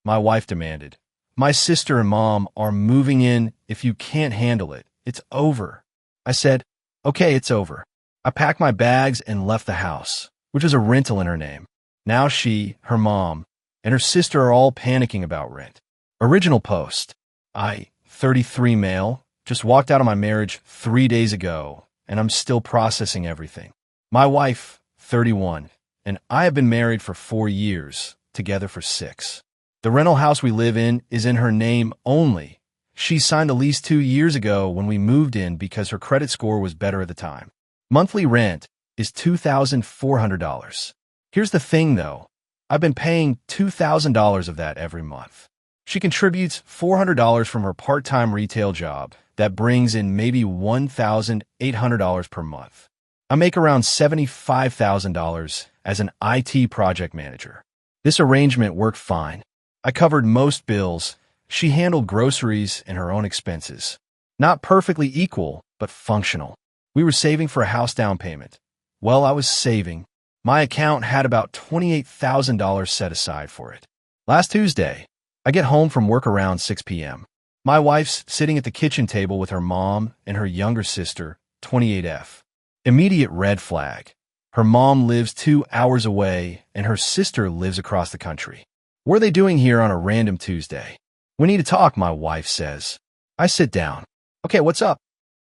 my wife demanded. My sister and mom are moving in. If you can't handle it, it's over. I said, okay, it's over. I packed my bags and left the house, which was a rental in her name. Now she, her mom, and her sister are all panicking about rent. Original post. I, 33 male, just walked out of my marriage 3 days ago, and I'm still processing everything. My wife, 31, and I have been married for 4 years, together for 6. The rental house we live in is in her name only. She signed the lease 2 years ago when we moved in because her credit score was better at the time. Monthly rent is $2,400. Here's the thing, though. I've been paying $2,000 of that every month. She contributes $400 from her part-time retail job that brings in maybe $1,800 per month. I make around $75,000 as an IT project manager. This arrangement worked fine. I covered most bills. She handled groceries and her own expenses. Not perfectly equal, but functional. We were saving for a house down payment. Well, I was saving. My account had about $28,000 set aside for it. Last Tuesday, I get home from work around 6 p.m. My wife's sitting at the kitchen table with her mom and her younger sister, 28F. Immediate red flag. Her mom lives 2 hours away and her sister lives across the country. What are they doing here on a random Tuesday? We need to talk, my wife says. I sit down. Okay, what's up?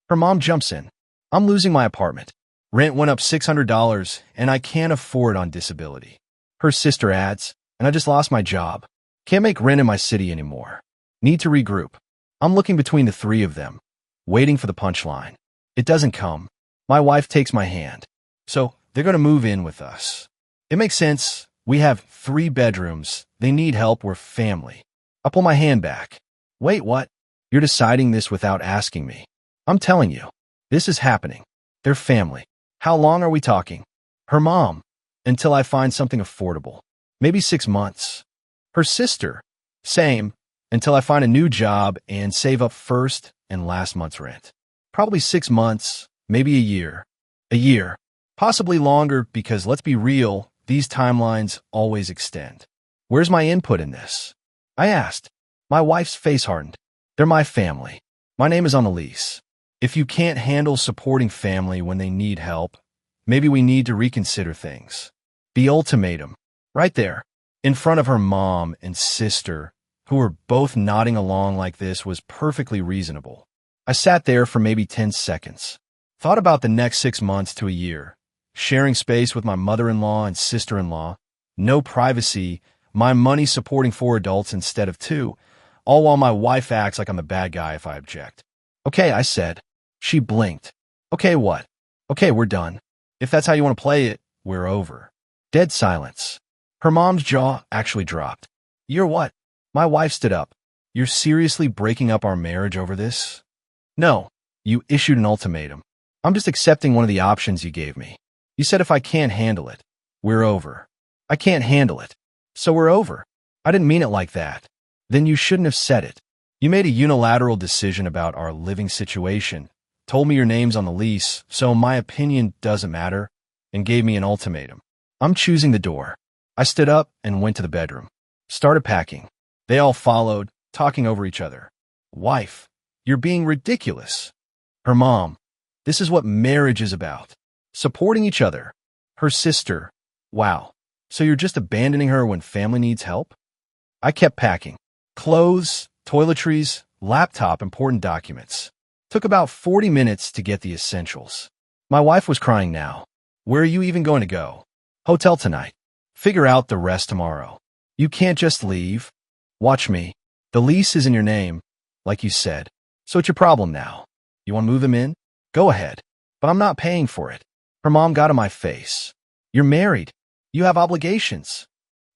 Her mom jumps in. I'm losing my apartment. Rent went up $600 and I can't afford on disability. Her sister adds, and I just lost my job. Can't make rent in my city anymore. Need to regroup. I'm looking between the three of them, waiting for the punchline. It doesn't come. My wife takes my hand. So they're going to move in with us. It makes sense. We have 3 bedrooms. They need help. We're family. I pull my hand back. Wait, what? You're deciding this without asking me. I'm telling you, this is happening. They're family. How long are we talking? Her mom. Until I find something affordable. Maybe 6 months. Her sister. Same. Until I find a new job and save up first and last month's rent. Probably 6 months, maybe a year. A year. Possibly longer because, let's be real, these timelines always extend. Where's my input in this? I asked. My wife's face hardened. They're my family. My name is on the lease. If you can't handle supporting family when they need help, maybe we need to reconsider things. The ultimatum. Right there. In front of her mom and sister, who were both nodding along like this, was perfectly reasonable. I sat there for maybe 10 seconds. Thought about the next 6 months to a year. Sharing space with my mother-in-law and sister-in-law. No privacy. My money supporting 4 adults instead of 2. All while my wife acts like I'm the bad guy if I object. Okay, I said. She blinked. Okay, what? Okay, we're done. If that's how you want to play it, we're over. Dead silence. Her mom's jaw actually dropped. You're what? My wife stood up. You're seriously breaking up our marriage over this? No. You issued an ultimatum. I'm just accepting one of the options you gave me. You said if I can't handle it, we're over. I can't handle it. So we're over. I didn't mean it like that. Then you shouldn't have said it. You made a unilateral decision about our living situation, told me your name's on the lease, so my opinion doesn't matter, and gave me an ultimatum. I'm choosing the door. I stood up and went to the bedroom. Started packing. They all followed, talking over each other. Wife, you're being ridiculous. Her mom, this is what marriage is about. Supporting each other. Her sister, wow. So you're just abandoning her when family needs help? I kept packing. Clothes, toiletries, laptop, important documents. Took about 40 minutes to get the essentials. My wife was crying now. Where are you even going to go? Hotel tonight. Figure out the rest tomorrow. You can't just leave. Watch me. The lease is in your name, like you said. So it's your problem now. You want to move them in? Go ahead. But I'm not paying for it. Her mom got in my face. You're married. You have obligations.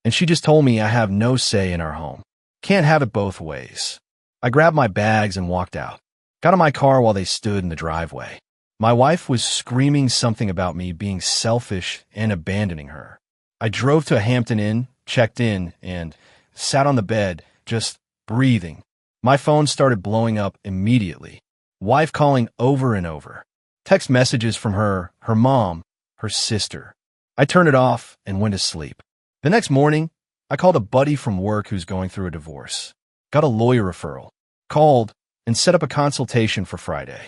And she just told me I have no say in our home. Can't have it both ways. I grabbed my bags and walked out. Got in my car while they stood in the driveway. My wife was screaming something about me being selfish and abandoning her. I drove to a Hampton Inn, checked in, and sat on the bed, just breathing. My phone started blowing up immediately. Wife calling over and over. Text messages from her mom, her sister. I turned it off and went to sleep. The next morning, I called a buddy from work who's going through a divorce. Got a lawyer referral. Called and set up a consultation for Friday.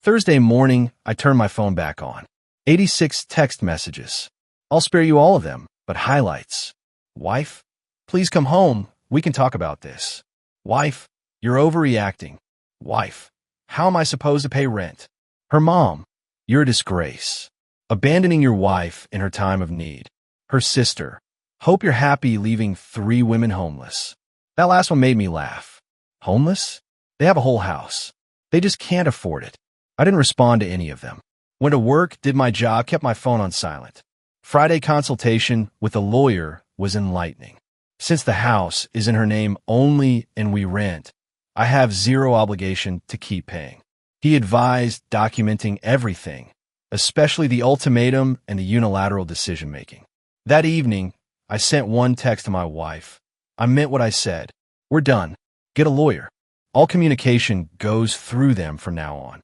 Thursday morning, I turned my phone back on. 86 text messages. I'll spare you all of them, but highlights. Wife, please come home. We can talk about this. Wife, you're overreacting. Wife, how am I supposed to pay rent? Her mom, you're a disgrace. Abandoning your wife in her time of need. Her sister, hope you're happy leaving 3 women homeless. That last one made me laugh. Homeless? They have a whole house. They just can't afford it. I didn't respond to any of them. Went to work, did my job, kept my phone on silent. Friday consultation with a lawyer was enlightening. Since the house is in her name only and we rent, I have zero obligation to keep paying. He advised documenting everything, especially the ultimatum and the unilateral decision-making. That evening, I sent one text to my wife. I meant what I said. We're done. Get a lawyer. All communication goes through them from now on.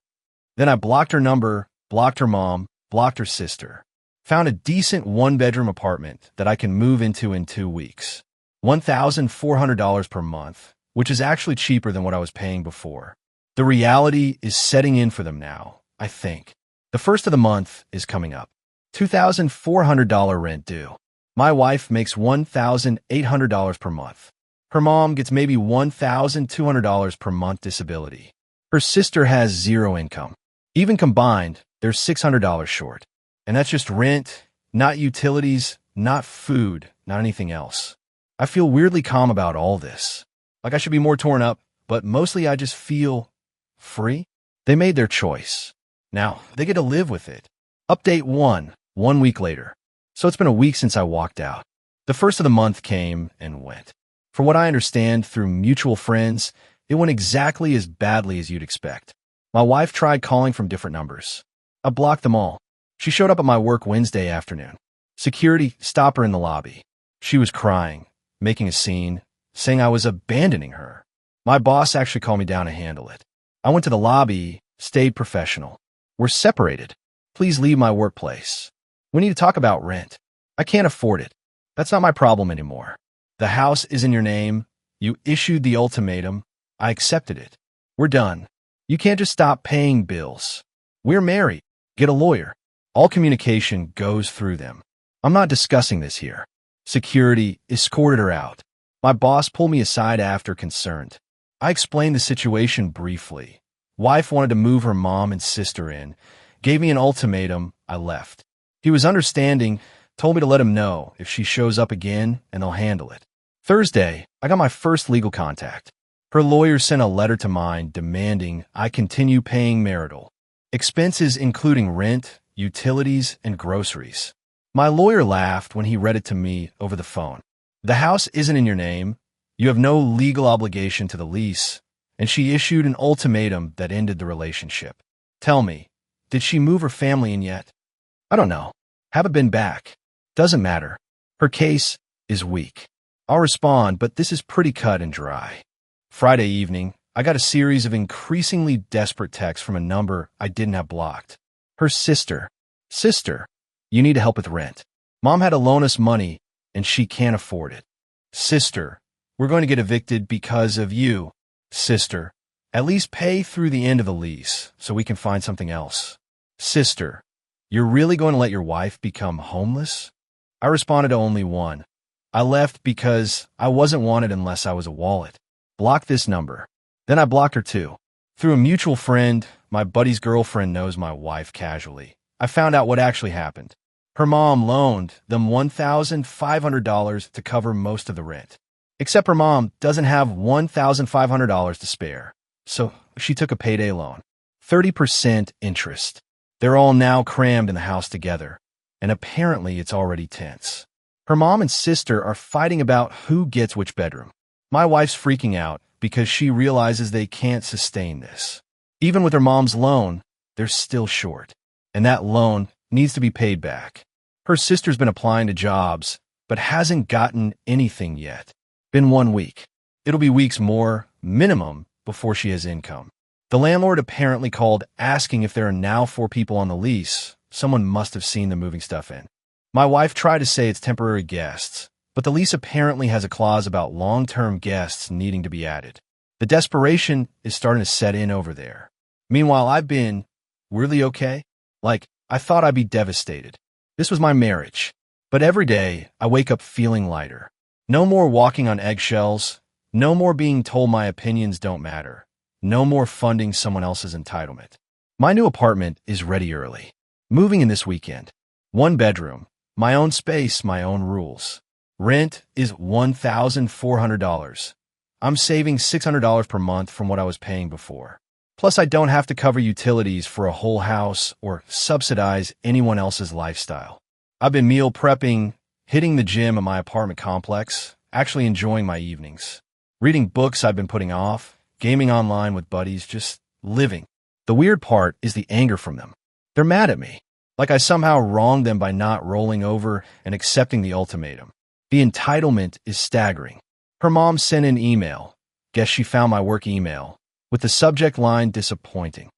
Then I blocked her number, blocked her mom, blocked her sister. Found a decent 1-bedroom apartment that I can move into in 2 weeks. $1,400 per month, which is actually cheaper than what I was paying before. The reality is setting in for them now, I think. The first of the month is coming up. $2,400 rent due. My wife makes $1,800 per month. Her mom gets maybe $1,200 per month disability. Her sister has 0 income. Even combined, they're $600 short. And that's just rent, not utilities, not food, not anything else. I feel weirdly calm about all this. Like I should be more torn up, but mostly I just feel free. They made their choice. Now, they get to live with it. Update 1 week later. So it's been a week since I walked out. The first of the month came and went. From what I understand through mutual friends, it went exactly as badly as you'd expect. My wife tried calling from different numbers. I blocked them all. She showed up at my work Wednesday afternoon. Security stopped her in the lobby. She was crying, making a scene, saying I was abandoning her. My boss actually called me down to handle it. I went to the lobby, stayed professional. We're separated. Please leave my workplace. We need to talk about rent. I can't afford it. That's not my problem anymore. The house is in your name. You issued the ultimatum. I accepted it. We're done. You can't just stop paying bills. We're married. Get a lawyer. All communication goes through them. I'm not discussing this here. Security escorted her out. My boss pulled me aside after, concerned. I explained the situation briefly. Wife wanted to move her mom and sister in. Gave me an ultimatum. I left. He was understanding, told me to let him know if she shows up again and they'll handle it. Thursday, I got my first legal contact. Her lawyer sent a letter to mine demanding I continue paying marital expenses including rent, utilities, and groceries. My lawyer laughed when he read it to me over the phone. The house isn't in your name. You have no legal obligation to the lease, and she issued an ultimatum that ended the relationship. Tell me, did she move her family in yet? I don't know. Haven't been back. Doesn't matter. Her case is weak. I'll respond, but this is pretty cut and dry. Friday evening, I got a series of increasingly desperate texts from a number I didn't have blocked. Her sister. Sister, you need to help with rent. Mom had to loan us money, and she can't afford it. Sister, we're going to get evicted because of you. Sister, at least pay through the end of the lease so we can find something else. Sister, you're really going to let your wife become homeless? I responded to only one. I left because I wasn't wanted unless I was a wallet. Block this number. Then I blocked her too. Through a mutual friend, my buddy's girlfriend knows my wife casually. I found out what actually happened. Her mom loaned them $1,500 to cover most of the rent. Except her mom doesn't have $1,500 to spare. So she took a payday loan. 30% interest. They're all now crammed in the house together. And apparently it's already tense. Her mom and sister are fighting about who gets which bedroom. My wife's freaking out because she realizes they can't sustain this. Even with her mom's loan, they're still short. And that loan needs to be paid back. Her sister's been applying to jobs, but hasn't gotten anything yet. Been 1 week. It'll be weeks more, minimum, before she has income. The landlord apparently called asking if there are now 4 people on the lease. Someone must have seen them moving stuff in. My wife tried to say it's temporary guests, but the lease apparently has a clause about long-term guests needing to be added. The desperation is starting to set in over there. Meanwhile, I've been really okay. Like, I thought I'd be devastated. This was my marriage. But every day, I wake up feeling lighter. No more walking on eggshells. No more being told my opinions don't matter. No more funding someone else's entitlement. My new apartment is ready early. Moving in this weekend. 1 bedroom. My own space, my own rules. Rent is $1,400. I'm saving $600 per month from what I was paying before. Plus, I don't have to cover utilities for a whole house or subsidize anyone else's lifestyle. I've been meal prepping, hitting the gym in my apartment complex, actually enjoying my evenings. Reading books I've been putting off, gaming online with buddies, just living. The weird part is the anger from them. They're mad at me. Like I somehow wronged them by not rolling over and accepting the ultimatum. The entitlement is staggering. Her mom sent an email. Guess she found my work email. With the subject line disappointing.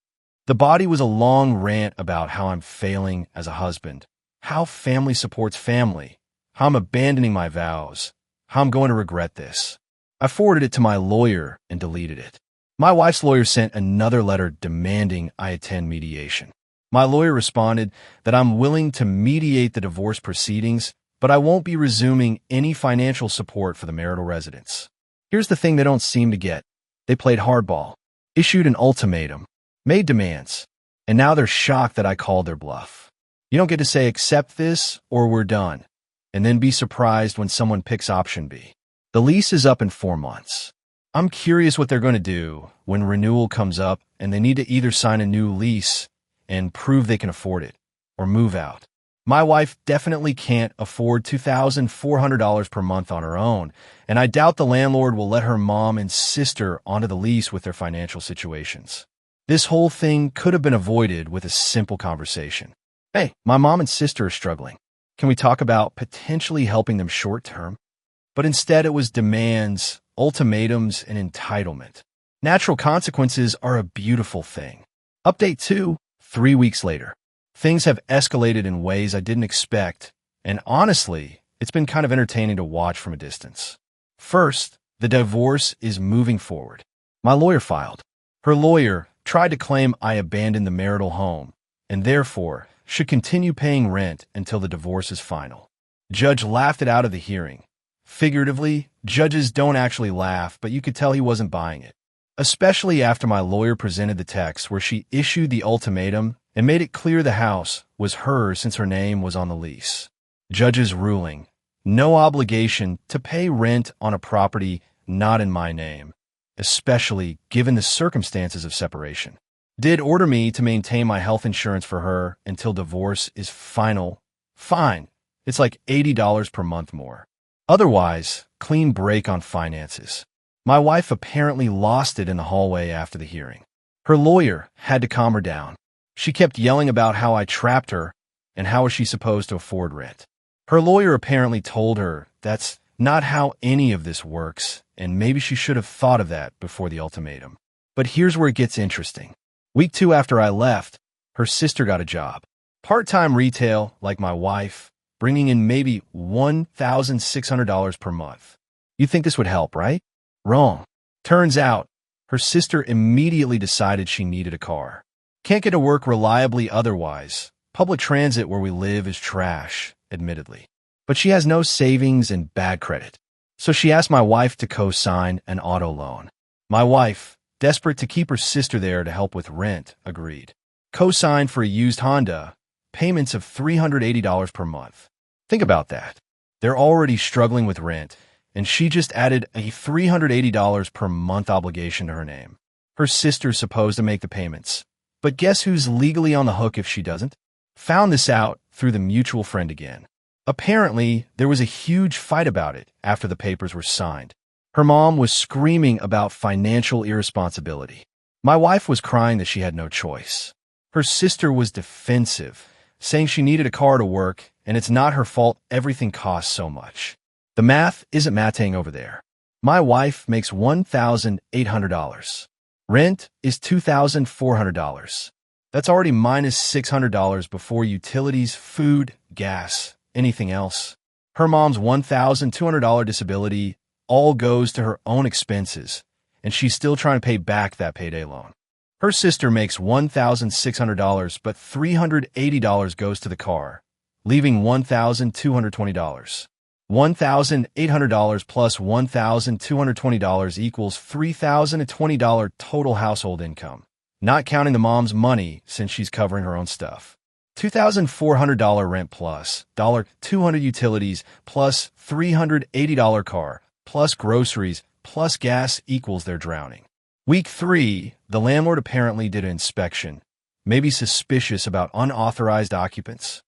The body was a long rant about how I'm failing as a husband, how family supports family, how I'm abandoning my vows, how I'm going to regret this. I forwarded it to my lawyer and deleted it. My wife's lawyer sent another letter demanding I attend mediation. My lawyer responded that I'm willing to mediate the divorce proceedings, but I won't be resuming any financial support for the marital residence. Here's the thing they don't seem to get. They played hardball, issued an ultimatum, made demands, and now they're shocked that I called their bluff. You don't get to say accept this or we're done, and then be surprised when someone picks option B. The lease is up in 4 months. I'm curious what they're going to do when renewal comes up and they need to either sign a new lease and prove they can afford it or move out. My wife definitely can't afford $2,400 per month on her own, and I doubt the landlord will let her mom and sister onto the lease with their financial situations. This whole thing could have been avoided with a simple conversation. Hey, my mom and sister are struggling. Can we talk about potentially helping them short term? But instead it was demands, ultimatums, and entitlement. Natural consequences are a beautiful thing. Update 2, 3 weeks later. Things have escalated in ways I didn't expect, and honestly, it's been kind of entertaining to watch from a distance. First, the divorce is moving forward. My lawyer filed. Her lawyer tried to claim I abandoned the marital home, and therefore should continue paying rent until the divorce is final. Judge laughed it out of the hearing. Figuratively, judges don't actually laugh, but you could tell he wasn't buying it. Especially after my lawyer presented the text where she issued the ultimatum and made it clear the house was hers since her name was on the lease. Judge's ruling, no obligation to pay rent on a property not in my name, especially given the circumstances of separation. Did order me to maintain my health insurance for her until divorce is final. Fine, it's like $80 per month more. Otherwise, clean break on finances. My wife apparently lost it in the hallway after the hearing. Her lawyer had to calm her down. She kept yelling about how I trapped her and how was she supposed to afford rent. Her lawyer apparently told her that's not how any of this works, and maybe she should have thought of that before the ultimatum. But here's where it gets interesting. Week 2 after I left, her sister got a job. Part-time retail, like my wife, bringing in maybe $1,600 per month. You think this would help, right? Wrong. Turns out, her sister immediately decided she needed a car. Can't get to work reliably otherwise. Public transit where we live is trash, admittedly. But she has no savings and bad credit. So she asked my wife to co-sign an auto loan. My wife, desperate to keep her sister there to help with rent, agreed. Co-signed for a used Honda, payments of $380 per month. Think about that. They're already struggling with rent, and she just added a $380 per month obligation to her name. Her sister's supposed to make the payments. But guess who's legally on the hook if she doesn't? Found this out through the mutual friend again. Apparently, there was a huge fight about it after the papers were signed. Her mom was screaming about financial irresponsibility. My wife was crying that she had no choice. Her sister was defensive, saying she needed a car to work, and it's not her fault everything costs so much. The math isn't mathing over there. My wife makes $1,800. Rent is $2,400. That's already minus $600 before utilities, food, gas, anything else. Her mom's $1,200 disability all goes to her own expenses, and she's still trying to pay back that payday loan. Her sister makes $1,600, but $380 goes to the car, leaving $1,220. $1,800 plus $1,220 equals $3,020 total household income, not counting the mom's money since she's covering her own stuff. $2,400 rent plus $200 utilities plus $380 car plus groceries plus gas equals they're drowning. Week 3, the landlord apparently did an inspection, maybe suspicious about unauthorized occupants.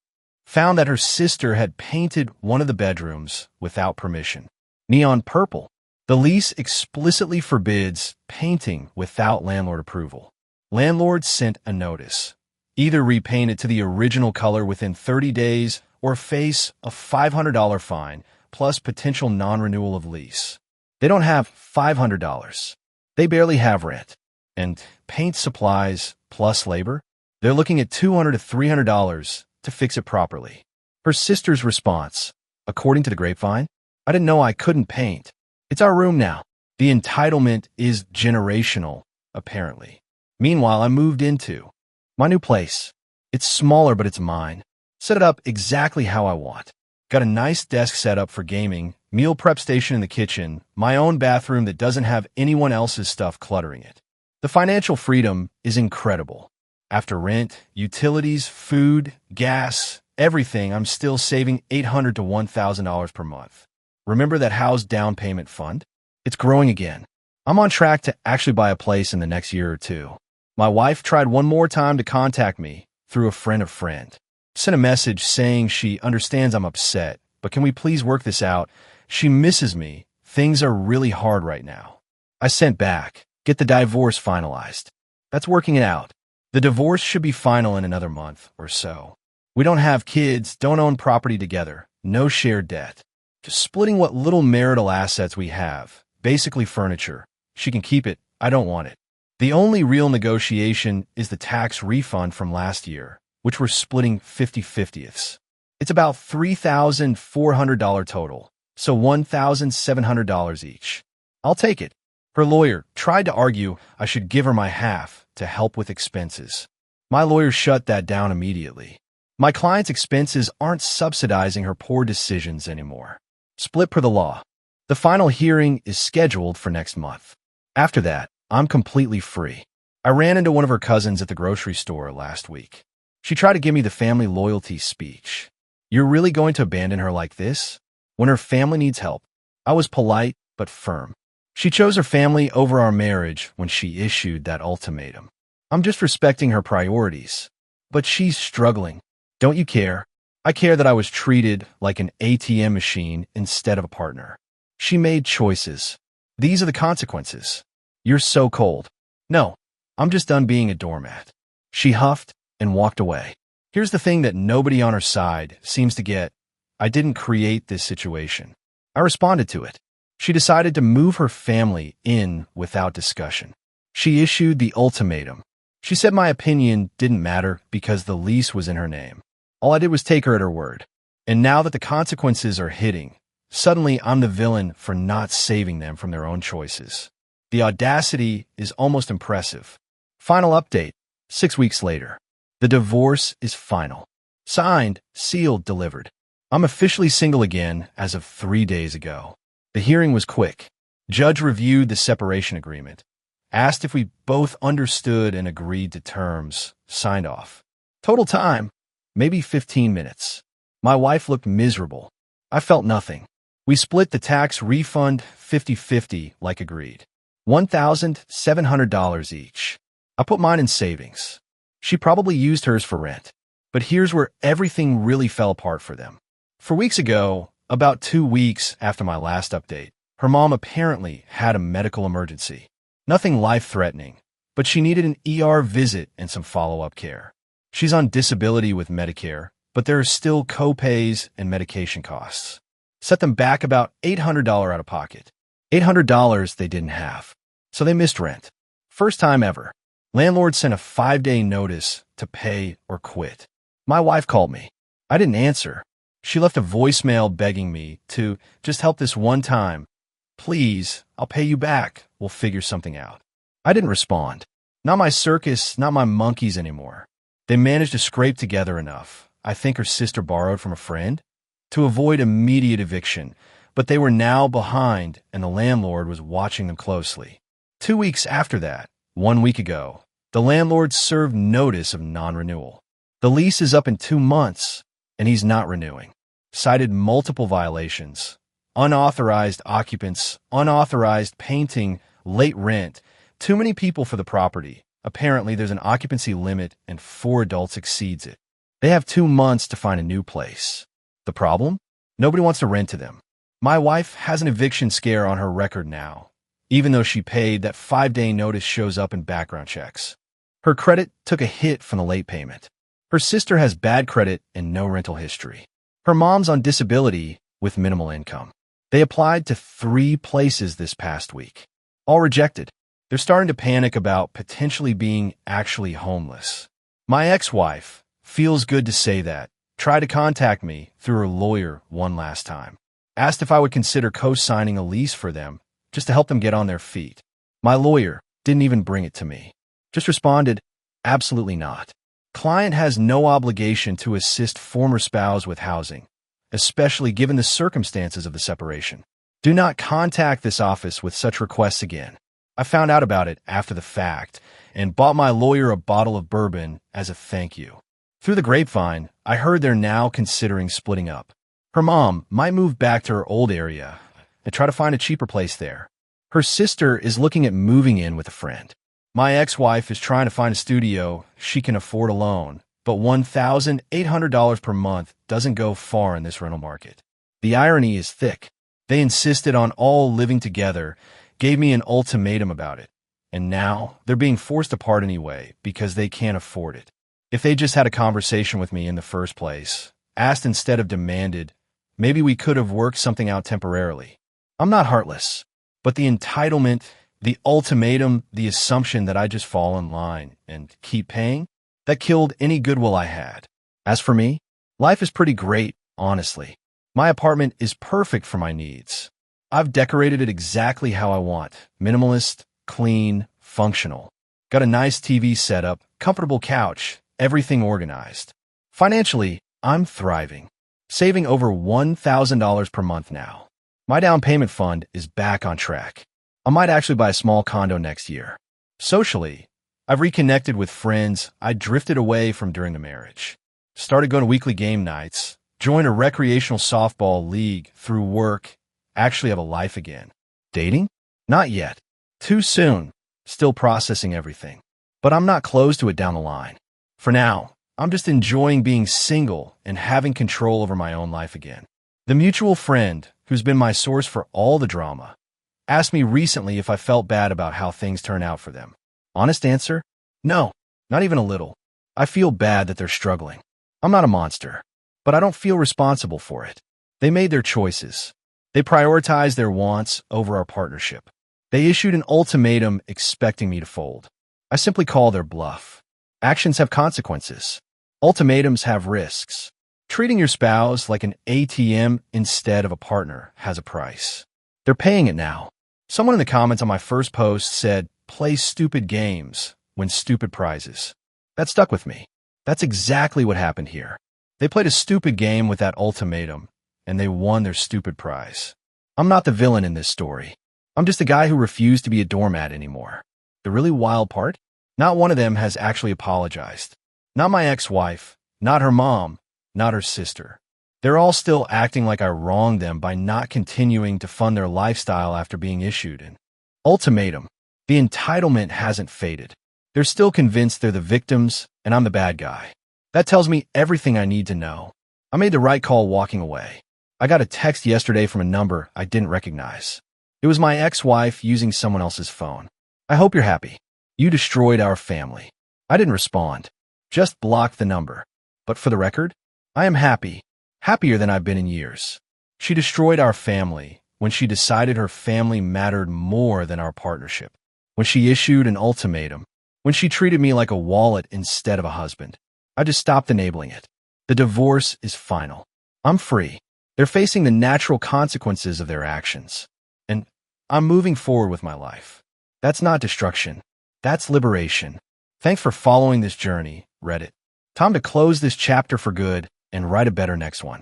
Found that her sister had painted one of the bedrooms without permission. Neon purple. The lease explicitly forbids painting without landlord approval. Landlord sent a notice. Either repaint it to the original color within 30 days or face a $500 fine plus potential non-renewal of lease. They don't have $500. They barely have rent. And paint supplies plus labor? They're looking at $200 to $300 to fix it properly. Her sister's response, according to the grapevine, I didn't know I couldn't paint. It's our room now. The entitlement is generational, apparently. Meanwhile, I moved into my new place. It's smaller, but it's mine. Set it up exactly how I want. Got a nice desk set up for gaming, meal prep station in the kitchen, my own bathroom that doesn't have anyone else's stuff cluttering it. The financial freedom is incredible. After rent, utilities, food, gas, everything, I'm still saving $800 to $1,000 per month. Remember that house down payment fund? It's growing again. I'm on track to actually buy a place in the next year or two. My wife tried one more time to contact me through a friend of friend. Sent a message saying she understands I'm upset, but can we please work this out? She misses me. Things are really hard right now. I sent back, get the divorce finalized. That's working it out. The divorce should be final in another month or so. We don't have kids, don't own property together, no shared debt. Just splitting what little marital assets we have, basically furniture. She can keep it, I don't want it. The only real negotiation is the tax refund from last year, which we're splitting 50/50ths. It's about $3,400 total, so $1,700 each. I'll take it. Her lawyer tried to argue I should give her my half to help with expenses. My lawyer shut that down immediately. My client's expenses aren't subsidizing her poor decisions anymore. Split per the law. The final hearing is scheduled for next month. After that, I'm completely free. I ran into one of her cousins at the grocery store last week. She tried to give me the family loyalty speech. You're really going to abandon her like this? When her family needs help. I was polite but firm. She chose her family over our marriage when she issued that ultimatum. I'm just respecting her priorities. But she's struggling. Don't you care? I care that I was treated like an ATM machine instead of a partner. She made choices. These are the consequences. You're so cold. No, I'm just done being a doormat. She huffed and walked away. Here's the thing that nobody on her side seems to get. I didn't create this situation. I responded to it. She decided to move her family in without discussion. She issued the ultimatum. She said my opinion didn't matter because the lease was in her name. All I did was take her at her word. And now that the consequences are hitting, suddenly I'm the villain for not saving them from their own choices. The audacity is almost impressive. Final update, 6 weeks later. The divorce is final. Signed, sealed, delivered. I'm officially single again as of 3 days ago. The hearing was quick. Judge reviewed the separation agreement, asked if we both understood and agreed to terms, signed off. Total time, maybe 15 minutes. My wife looked miserable. I felt nothing. We split the tax refund 50/50 like agreed. $1,700 each. I put mine in savings. She probably used hers for rent. But here's where everything really fell apart for them. 4 weeks ago, about 2 weeks after my last update, her mom apparently had a medical emergency. Nothing life-threatening, but she needed an ER visit and some follow-up care. She's on disability with Medicare, but there are still co-pays and medication costs. Set them back about $800 out of pocket. $800 they didn't have. So they missed rent. First time ever. Landlord sent a 5-day notice to pay or quit. My wife called me. I didn't answer. She left a voicemail begging me to just help this one time. Please, I'll pay you back. We'll figure something out. I didn't respond. Not my circus, not my monkeys anymore. They managed to scrape together enough. I think her sister borrowed from a friend to avoid immediate eviction, but they were now behind and the landlord was watching them closely. 2 weeks after that, 1 week ago, the landlord served notice of non-renewal. The lease is up in 2 months, and he's not renewing. Cited multiple violations: unauthorized occupants, unauthorized painting, late rent, too many people for the property. Apparently, there's an occupancy limit and 4 adults exceeds it. They have 2 months to find a new place. The problem? Nobody wants to rent to them. My wife has an eviction scare on her record now. Even though she paid, that 5-day notice shows up in background checks. Her credit took a hit from the late payment. Her sister has bad credit and no rental history. Her mom's on disability with minimal income. They applied to 3 places this past week. All rejected. They're starting to panic about potentially being actually homeless. My ex-wife, feels good to say that, tried to contact me through her lawyer one last time. Asked if I would consider co-signing a lease for them just to help them get on their feet. My lawyer didn't even bring it to me. Just responded, absolutely not. Client has no obligation to assist former spouse with housing, especially given the circumstances of the separation. Do not contact this office with such requests again. I found out about it after the fact and bought my lawyer a bottle of bourbon as a thank you. Through the grapevine, I heard they're now considering splitting up. Her mom might move back to her old area and try to find a cheaper place there. Her sister is looking at moving in with a friend. My ex-wife is trying to find a studio she can afford alone, but $1,800 per month doesn't go far in this rental market. The irony is thick. They insisted on all living together, gave me an ultimatum about it, and now they're being forced apart anyway because they can't afford it. If they just had a conversation with me in the first place, asked instead of demanded, maybe we could have worked something out temporarily. I'm not heartless, but the entitlement, the ultimatum, the assumption that I just fall in line and keep paying, that killed any goodwill I had. As for me, life is pretty great, honestly. My apartment is perfect for my needs. I've decorated it exactly how I want. Minimalist, clean, functional. Got a nice TV setup, comfortable couch, everything organized. Financially, I'm thriving. Saving over $1,000 per month now. My down payment fund is back on track. I might actually buy a small condo next year. Socially, I've reconnected with friends I drifted away from during the marriage. Started going to weekly game nights, joined a recreational softball league through work, actually have a life again. Dating? Not yet. Too soon. Still processing everything. But I'm not close to it down the line. For now, I'm just enjoying being single and having control over my own life again. The mutual friend, who's been my source for all the drama, asked me recently if I felt bad about how things turn out for them. Honest answer? No, not even a little. I feel bad that they're struggling. I'm not a monster, but I don't feel responsible for it. They made their choices. They prioritized their wants over our partnership. They issued an ultimatum expecting me to fold. I simply call their bluff. Actions have consequences. Ultimatums have risks. Treating your spouse like an ATM instead of a partner has a price. They're paying it now. Someone in the comments on my first post said, play stupid games, win stupid prizes. That stuck with me. That's exactly what happened here. They played a stupid game with that ultimatum, and they won their stupid prize. I'm not the villain in this story. I'm just a guy who refused to be a doormat anymore. The really wild part? Not one of them has actually apologized. Not my ex-wife, not her mom, not her sister. They're all still acting like I wronged them by not continuing to fund their lifestyle after being issued an ultimatum. The entitlement hasn't faded. They're still convinced they're the victims and I'm the bad guy. That tells me everything I need to know. I made the right call walking away. I got a text yesterday from a number I didn't recognize. It was my ex-wife using someone else's phone. I hope you're happy. You destroyed our family. I didn't respond. Just blocked the number. But for the record, I am happy. Happier than I've been in years. She destroyed our family when she decided her family mattered more than our partnership. When she issued an ultimatum. When she treated me like a wallet instead of a husband. I just stopped enabling it. The divorce is final. I'm free. They're facing the natural consequences of their actions. And I'm moving forward with my life. That's not destruction. That's liberation. Thanks for following this journey, Reddit. Time to close this chapter for good and write a better next one.